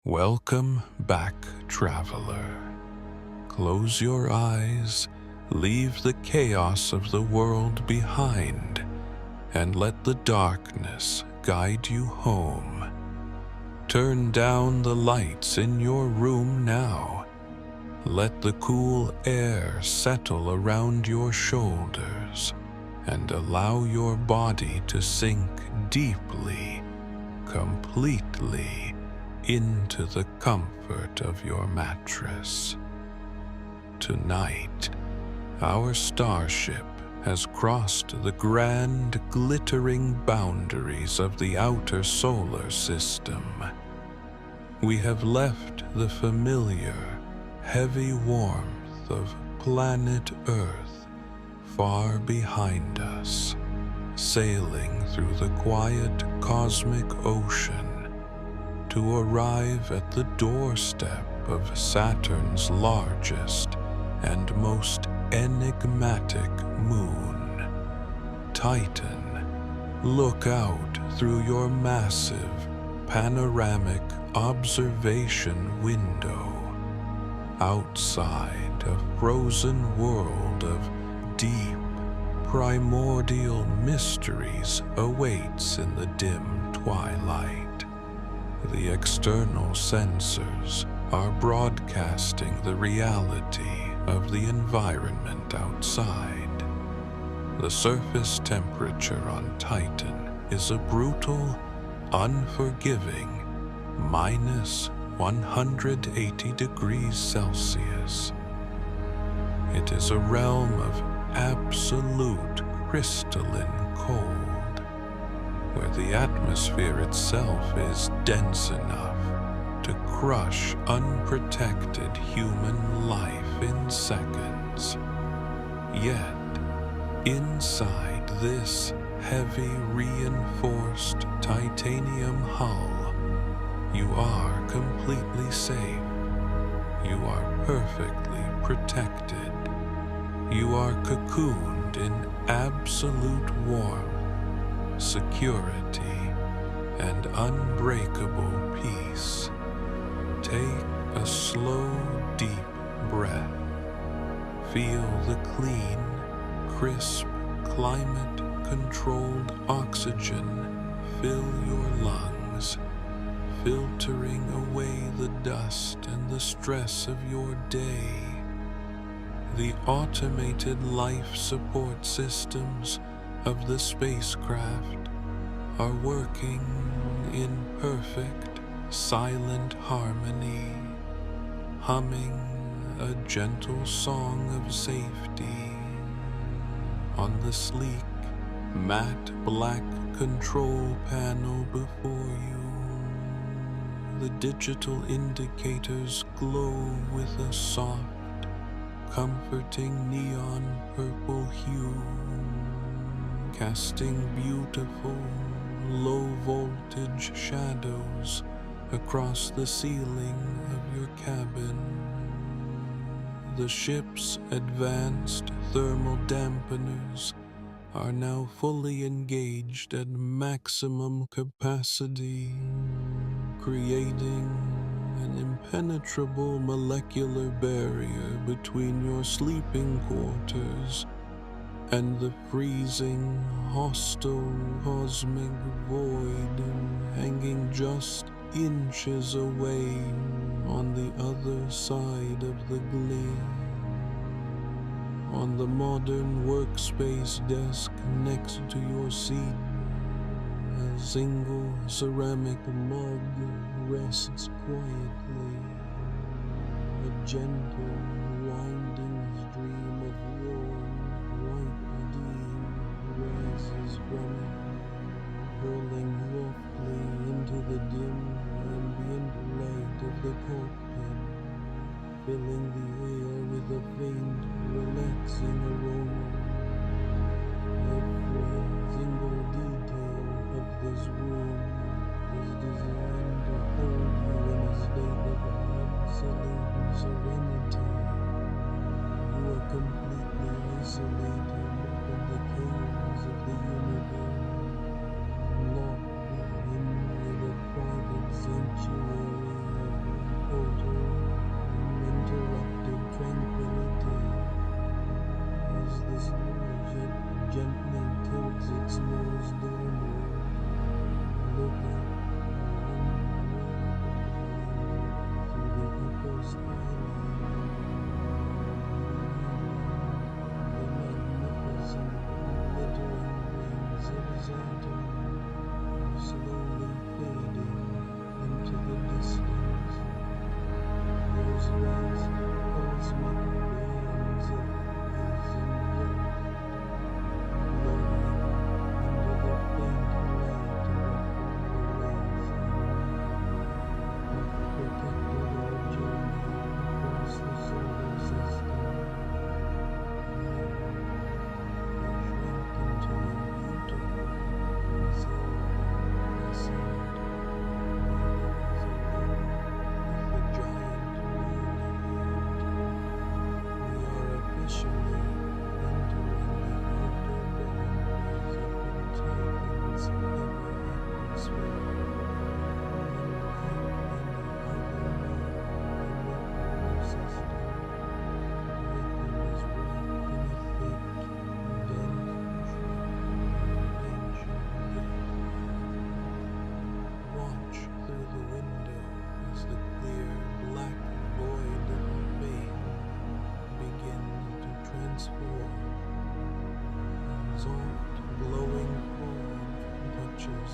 Welcome back, traveler. Close your eyes, leave the chaos of the world behind, and let the darkness guide you home. Turn down the lights in your room now. Let the cool air settle around your shoulders, and allow your body to sink deeply, completely, into the comfort of your mattress. Tonight, our starship has crossed the grand, glittering boundaries of the outer solar system. We have left the familiar, heavy warmth of planet Earth far behind us, sailing through the quiet cosmic ocean to arrive at the doorstep of Saturn's largest and most enigmatic moon, Titan. Look out through your massive, panoramic observation window. Outside, a frozen world of deep, primordial mysteries awaits in the dim twilight. The external sensors are broadcasting the reality of the environment outside. The surface temperature on Titan is a brutal, unforgiving -180 degrees Celsius. It is a realm of absolute crystalline cold, where the atmosphere itself is dense enough to crush unprotected human life in seconds. Yet, inside this heavy reinforced titanium hull, you are completely safe. You are perfectly protected. You are cocooned in absolute warmth, security, and unbreakable peace. Take a slow, deep breath. Feel the clean, crisp, climate-controlled oxygen fill your lungs, filtering away the dust and the stress of your day. The automated life support systems of the spacecraft are working in perfect, silent harmony, humming a gentle song of safety. On the sleek, matte black control panel before you, the digital indicators glow with a soft, comforting neon purple hue, casting beautiful, low-voltage shadows across the ceiling of your cabin. The ship's advanced thermal dampeners are now fully engaged at maximum capacity, creating an impenetrable molecular barrier between your sleeping quarters and the freezing, hostile cosmic void hanging just inches away on the other side of the gleam. On the modern workspace desk next to your seat, a single ceramic mug rests quietly. A gentle, winding stream of warm, white steam rises from it, hurling softly into the dim, ambient light of the cockpit, filling the air with a faint, relaxing aroma. Every single detail of this room is designed to hold you in a state of absolute serenity. You are completely isolated from the chaos of the universe, locked in a private sanctuary of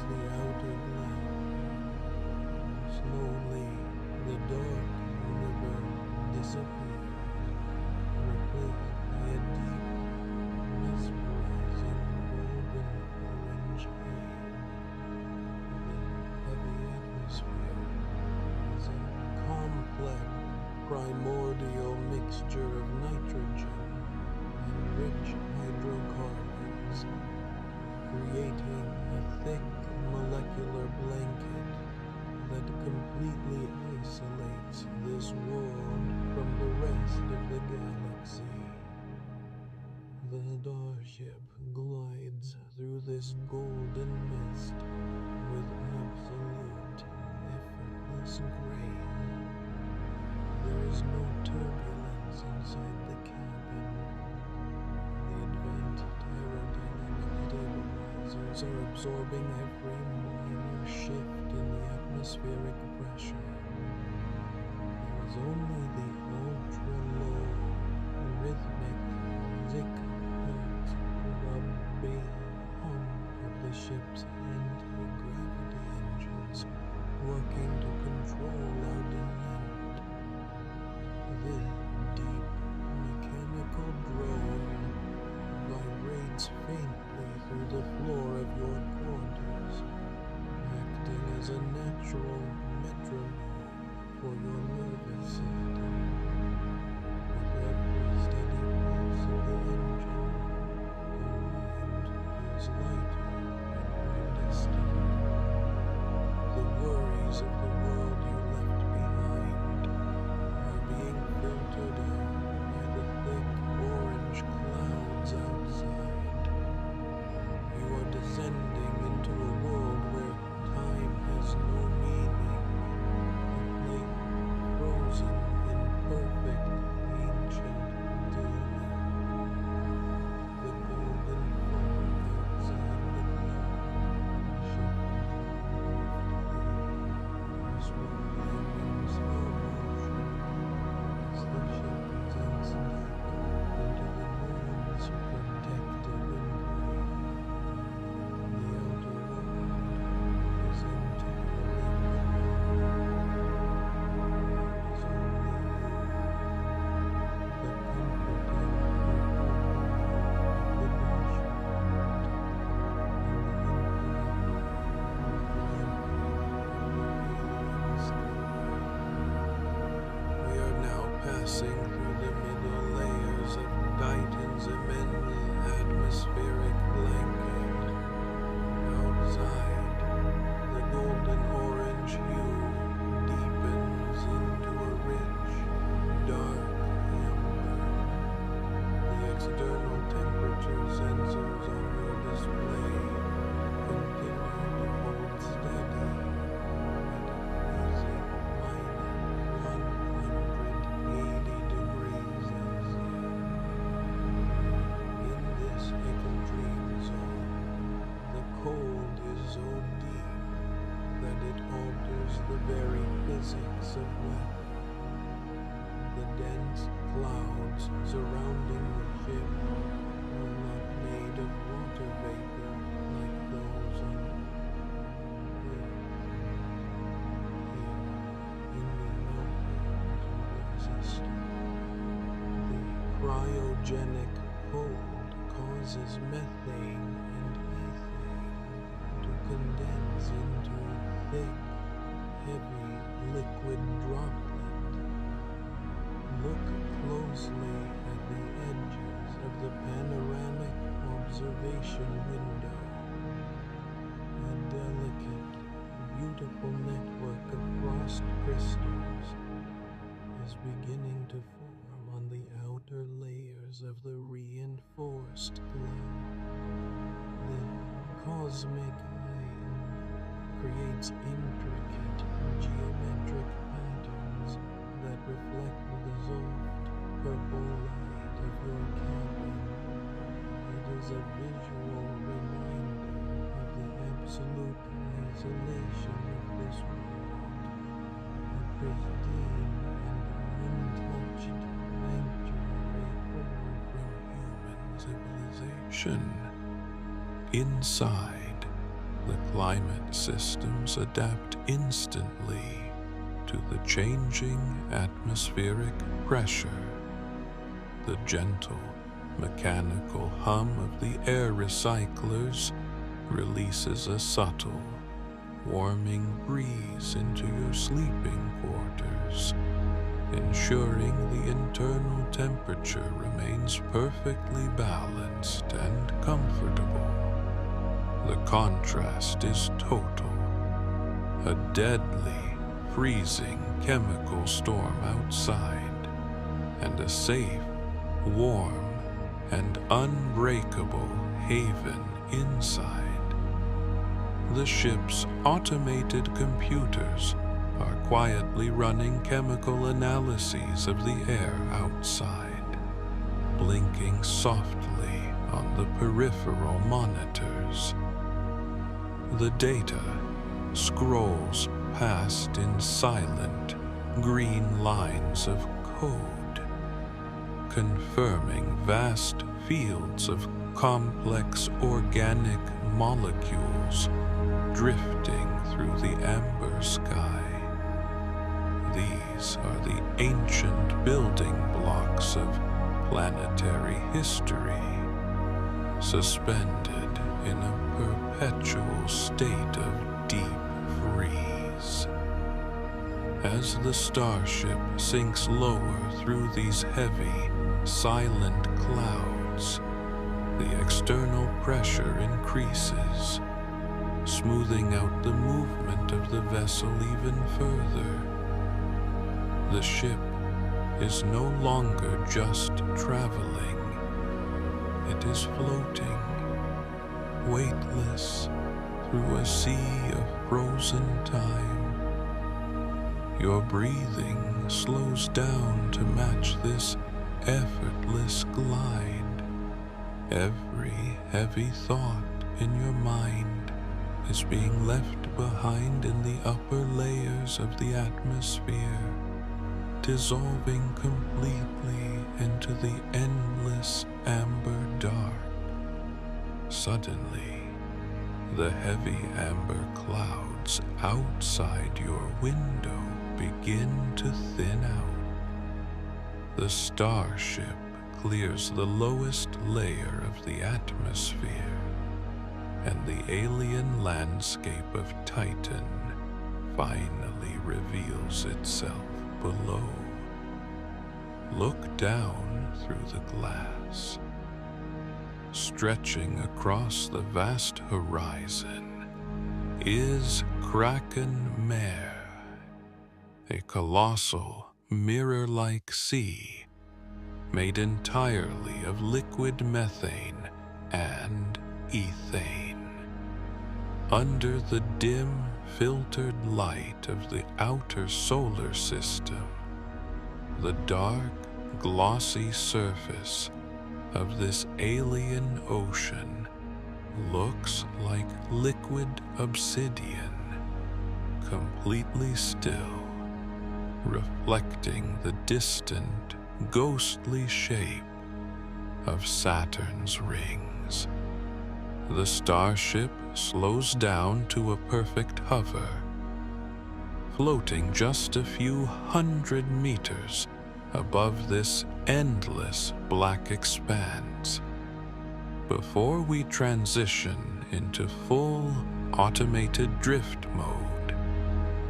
the outer glass. Slowly, the dark universe disappears, replaced by a deep, mesmerizing golden orange haze. The heavy atmosphere is a complex, primordial mixture of nitrogen and rich hydrocarbons, creating a thick molecular blanket that completely isolates this world from the rest of the galaxy. The starship glides through this golden mist with absolute, effortless grace. There is no turbulence inside the cabin. The advanced aerodynamic stabilizers are absorbing every minor shift in the atmospheric pressure. There is only the ultra-low, rhythmic zick-hertz rubbing hum of the ship's anti-gravity engines working to control our descent. This deep, mechanical drone vibrates faintly through the floor of your quarters, acting as a natural metronome for your nervous system. With every steady pulse of the engine, your mind feels lighter and more distant. The worries of the world you left behind are being filtered out by the thick orange clouds outside. You are descending into a world where time has no meaning, a place frozen in perfect ancient stillness. The golden fog outside the cloud shifts slowly in slow motion as the ship sinks deeper into the moon's protective embrace. The outer world is entirely alone. There is only you, the comforting republic of the dashboard, and the infinite alien sky. We are now passing through the middle layers of Titan's immense atmospheric blanket. Outside, the golden orange hue deepens into a rich, dark amber. The external temperature sensors on your display continue to hold steady at freezing -180 degrees Celsius. In this extreme zone, the cold is so deep that it alters the very physics of weather. The dense clouds surrounding the ship are not made of water vapor like those on Earth. Here, in the mountains of their system, the cryogenic cold causes methane and ethane to condense into thick, heavy liquid droplet. Look closely at the edges of the panoramic observation window. A delicate, beautiful network of frost crystals is beginning to form on the outer layers of the reinforced cloud. The cosmic eye creates intricate geometric patterns that reflect the soft purple light of your cabin. It is a visual reminder of the absolute isolation of this world, a pristine and untouched sanctuary far from human civilization. Inside, the climate systems adapt instantly to the changing atmospheric pressure. The gentle, mechanical hum of the air recyclers releases a subtle, warming breeze into your sleeping quarters, ensuring the internal temperature remains perfectly balanced and comfortable. The contrast is total. A deadly, freezing chemical storm outside, and a safe, warm, and unbreakable haven inside. The ship's automated computers are quietly running chemical analyses of the air outside, blinking softly on the peripheral monitors. The data scrolls past in silent, green lines of code, confirming vast fields of complex organic molecules drifting through the amber sky. These are the ancient building blocks of planetary history, suspended in a perpetual state of deep freeze. As the starship sinks lower through these heavy, silent clouds, the external pressure increases, smoothing out the movement of the vessel even further. The ship is no longer just traveling. It is floating, weightless, through a sea of frozen time. Your breathing slows down to match this effortless glide. Every heavy thought in your mind is being left behind in the upper layers of the atmosphere, dissolving completely into the endless amber dark. Suddenly, the heavy amber clouds outside your window begin to thin out. The starship clears the lowest layer of the atmosphere, and the alien landscape of Titan finally reveals itself below. Look down through the glass. Stretching across the vast horizon is Kraken Mare, a colossal, mirror-like sea made entirely of liquid methane and ethane. Under the dim, filtered light of the outer solar system, the dark, glossy surface of this alien ocean looks like liquid obsidian, completely still, reflecting the distant, ghostly shape of Saturn's rings. The starship slows down to a perfect hover, floating just a few 100 meters above this endless black expanse. Before we transition into full automated drift mode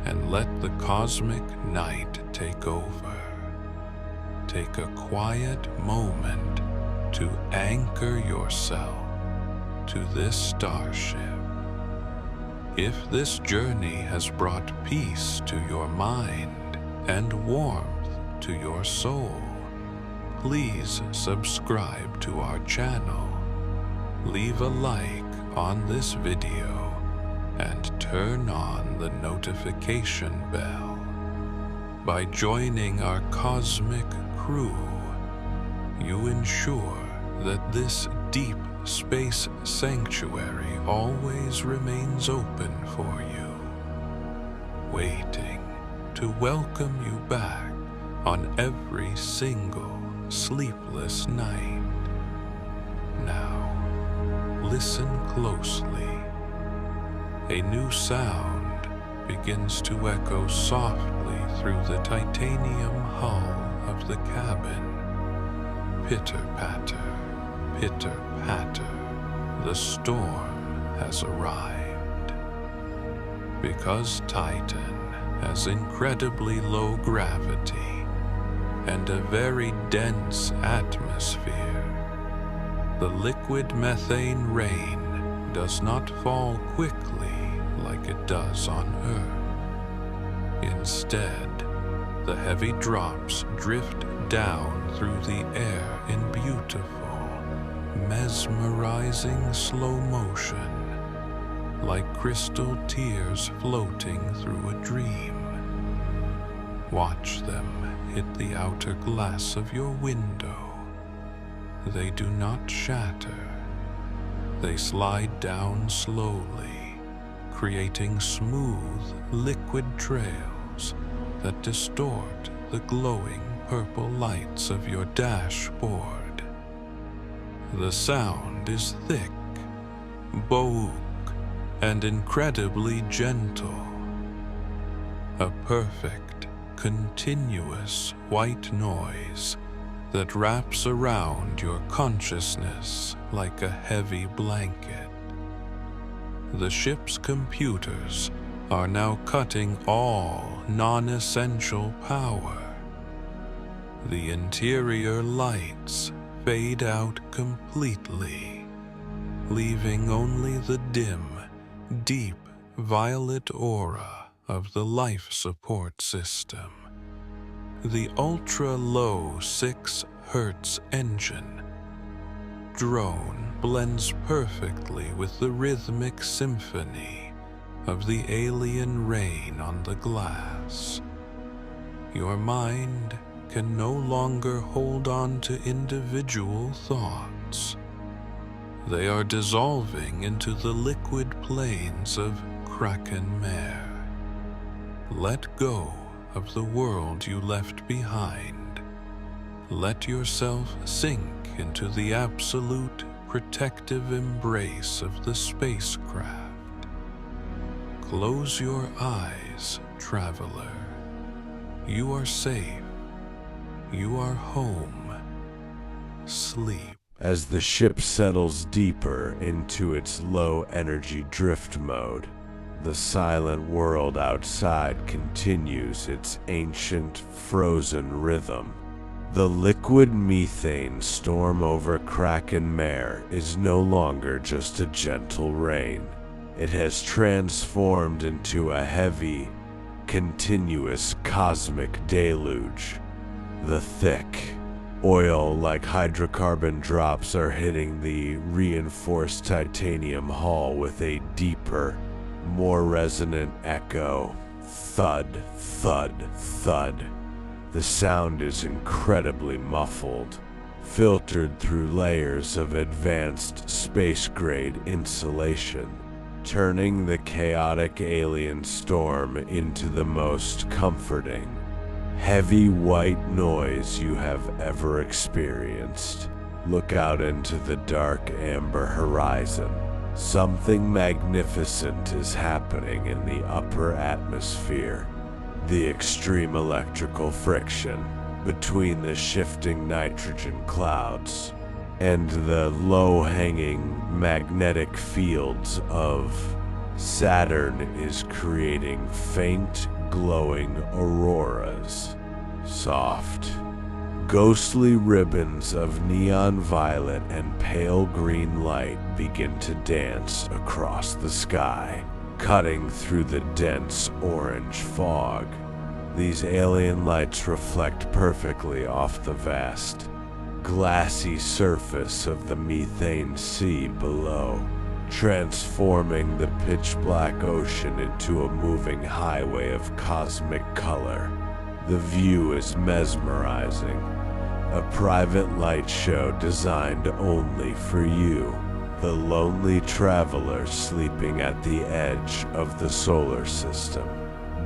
and let the cosmic night take over, take a quiet moment to anchor yourself to this starship. If this journey has brought peace to your mind and warmth to your soul, please subscribe to our channel, leave a like on this video, and turn on the notification bell. By joining our cosmic crew, you ensure that this deep space sanctuary always remains open for you, waiting to welcome you back on every single sleepless night. Now, listen closely. a new sound begins to echo softly through the titanium hull of the cabin. Pitter-patter, pitter-patter, the storm has arrived. Because Titan has incredibly low gravity and a very dense atmosphere, the liquid methane rain does not fall quickly like it does on Earth. Instead, the heavy drops drift down through the air in beautiful, mesmerizing slow motion, like crystal tears floating through a dream. Watch them hit the outer glass of your window. They do not shatter. They slide down slowly, creating smooth, liquid trails that distort the glowing purple lights of your dashboard. The sound is thick, baroque, and incredibly gentle. A perfect, continuous white noise that wraps around your consciousness like a heavy blanket. The ship's computers are now cutting all non-essential power. The interior lights fade out completely, leaving only the dim, deep violet aura of the life support system. The ultra-low 6 Hz engine drone blends perfectly with the rhythmic symphony of the alien rain on the glass. Your mind can no longer hold on to individual thoughts. They are dissolving into the liquid plains of Kraken Mare. Let go of the world you left behind. Let yourself sink into the absolute protective embrace of the spacecraft. Close your eyes, traveler. You are safe. You are home. Sleep. As the ship settles deeper into its low-energy drift mode, the silent world outside continues its ancient, frozen rhythm. The liquid methane storm over Kraken Mare is no longer just a gentle rain. It has transformed into a heavy, continuous cosmic deluge. The thick, oil-like hydrocarbon drops are hitting the reinforced titanium hull with a deeper, more resonant echo. Thud, thud, thud. The sound is incredibly muffled, filtered through layers of advanced space-grade insulation, turning the chaotic alien storm into the most comforting, heavy white noise you have ever experienced. Look out into the dark amber horizon. Something magnificent is happening in the upper atmosphere. The extreme electrical friction between the shifting nitrogen clouds and the low-hanging magnetic fields of Saturn is creating faint, glowing auroras. Soft, ghostly ribbons of neon violet and pale green light begin to dance across the sky, cutting through the dense orange fog. These alien lights reflect perfectly off the vast, glassy surface of the methane sea below, transforming the pitch-black ocean into a moving highway of cosmic color. The view is mesmerizing, a private light show designed only for you, the lonely traveler sleeping at the edge of the solar system.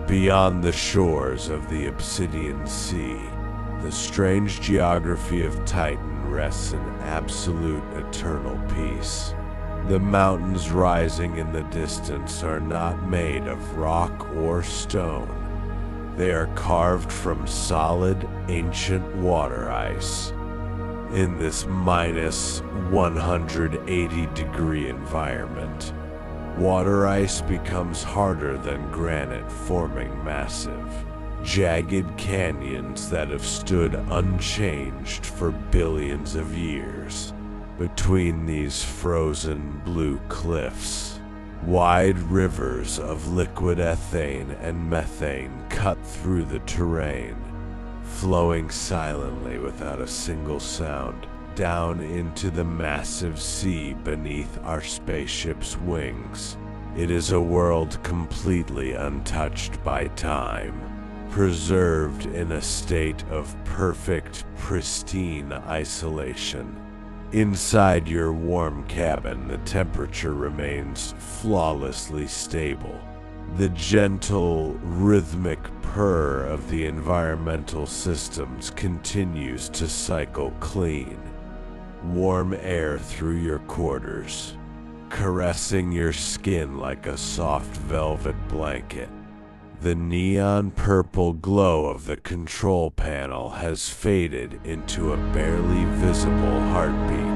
Beyond the shores of the Obsidian Sea, the strange geography of Titan rests in absolute eternal peace. The mountains rising in the distance are not made of rock or stone. They are carved from solid, ancient water ice. In this minus 180-degree environment, water ice becomes harder than granite, forming massive, jagged canyons that have stood unchanged for billions of years. Between these frozen blue cliffs, wide rivers of liquid ethane and methane cut through the terrain, flowing silently without a single sound down into the massive sea beneath our spaceship's wings. It is a world completely untouched by time, preserved in a state of perfect, pristine isolation. Inside your warm cabin, the temperature remains flawlessly stable. The gentle, rhythmic purr of the environmental systems continues to cycle clean. Warm air through your quarters, caressing your skin like a soft velvet blanket. The neon purple glow of the control panel has faded into a barely visible heartbeat.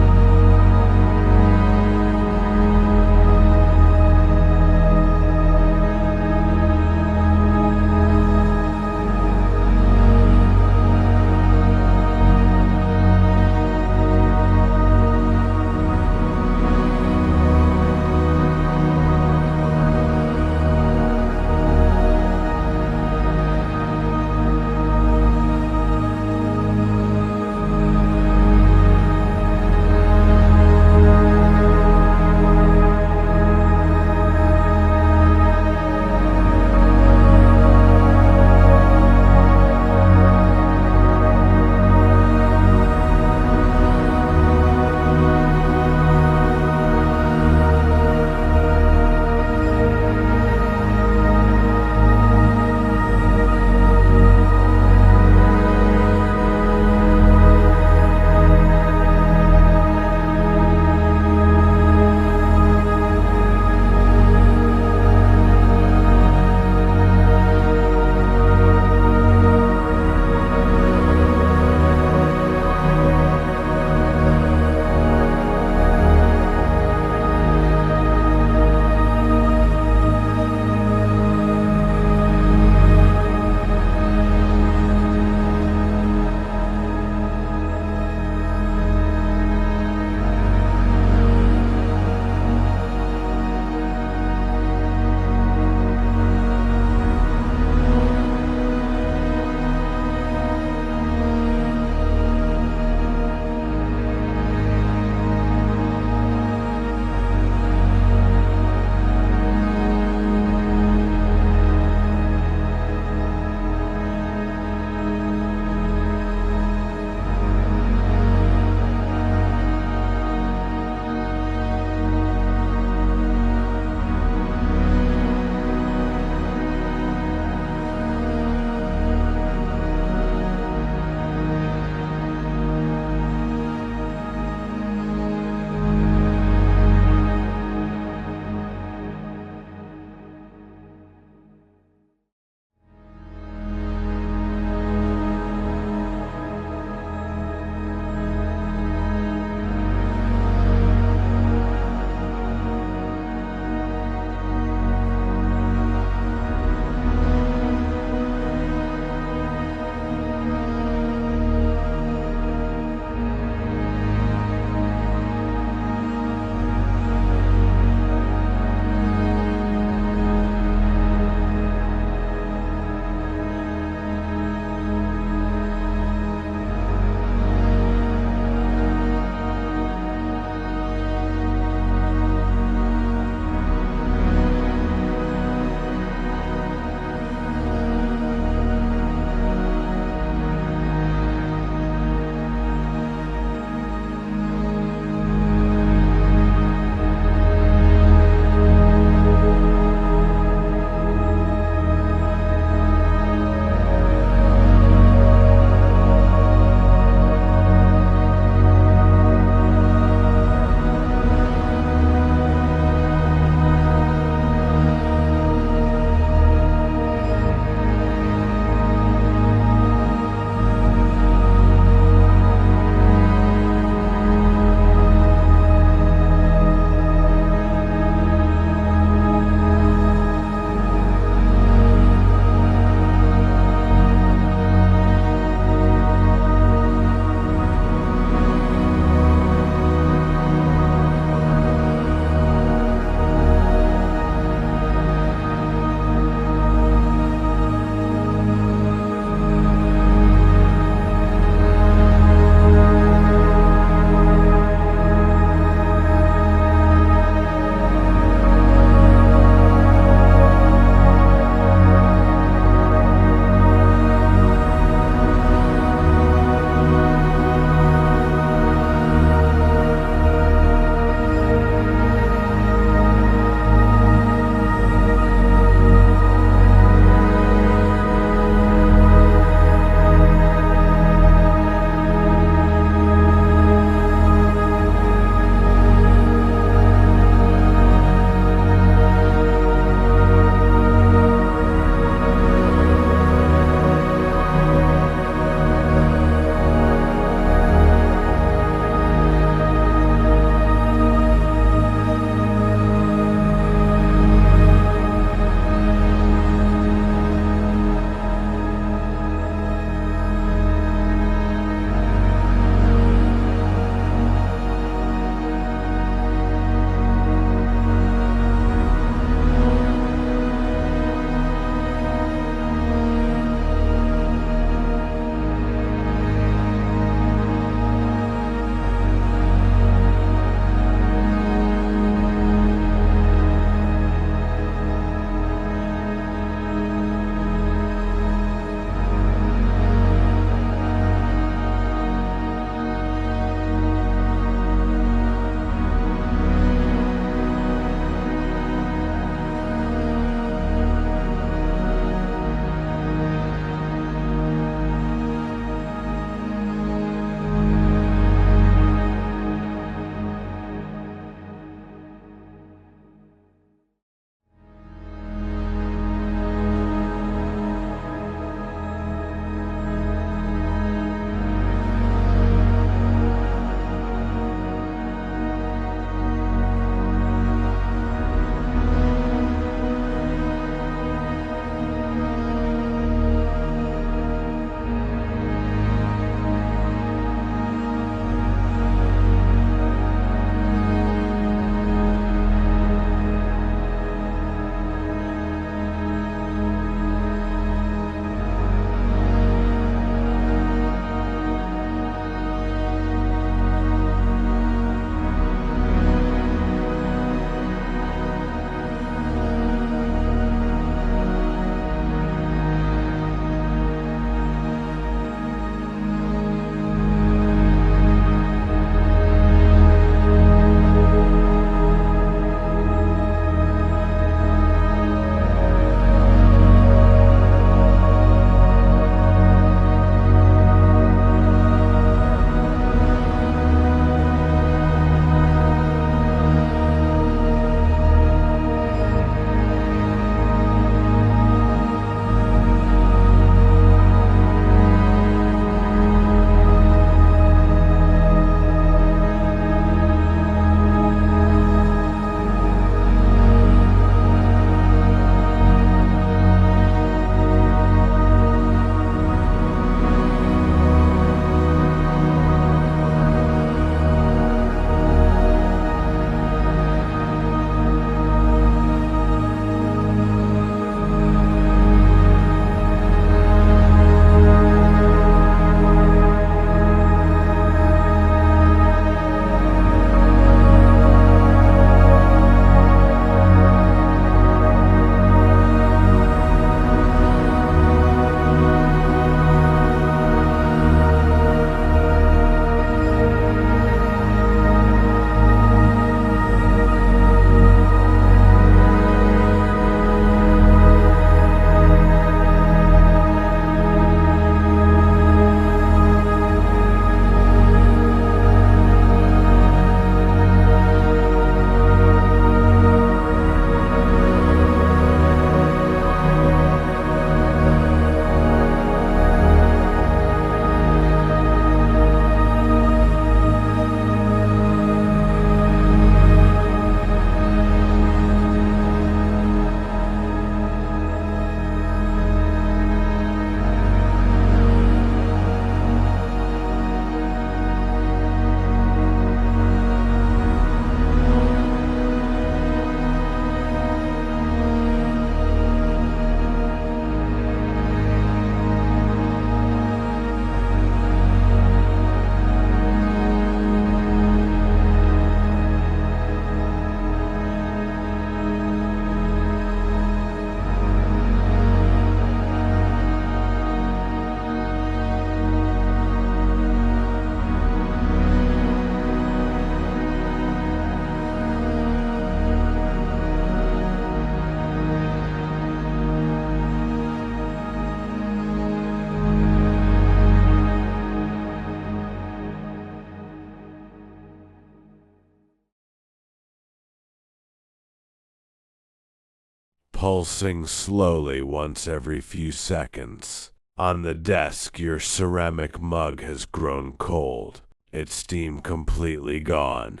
pulsing slowly once every few seconds. On the desk, your ceramic mug has grown cold, its steam completely gone,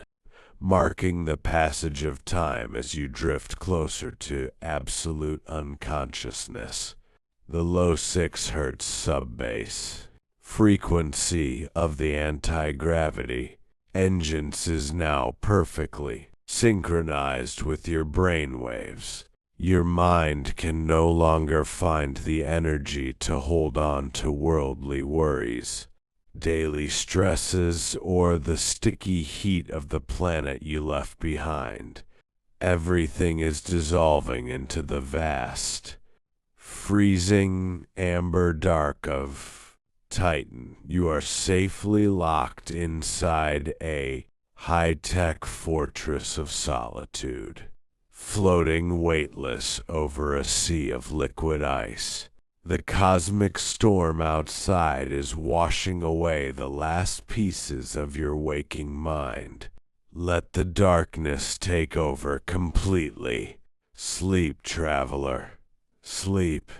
marking the passage of time as you drift closer to absolute unconsciousness. The low 6 Hz sub-bass frequency of the anti-gravity engines is now perfectly synchronized with your brainwaves. Your mind can no longer find the energy to hold on to worldly worries, daily stresses, or the sticky heat of the planet you left behind. Everything is dissolving into the vast, freezing amber dark of Titan. You are safely locked inside a high-tech fortress of solitude, floating weightless over a sea of liquid ice. The cosmic storm outside is washing away the last pieces of your waking mind. Let the darkness take over completely. Sleep, traveler. Sleep.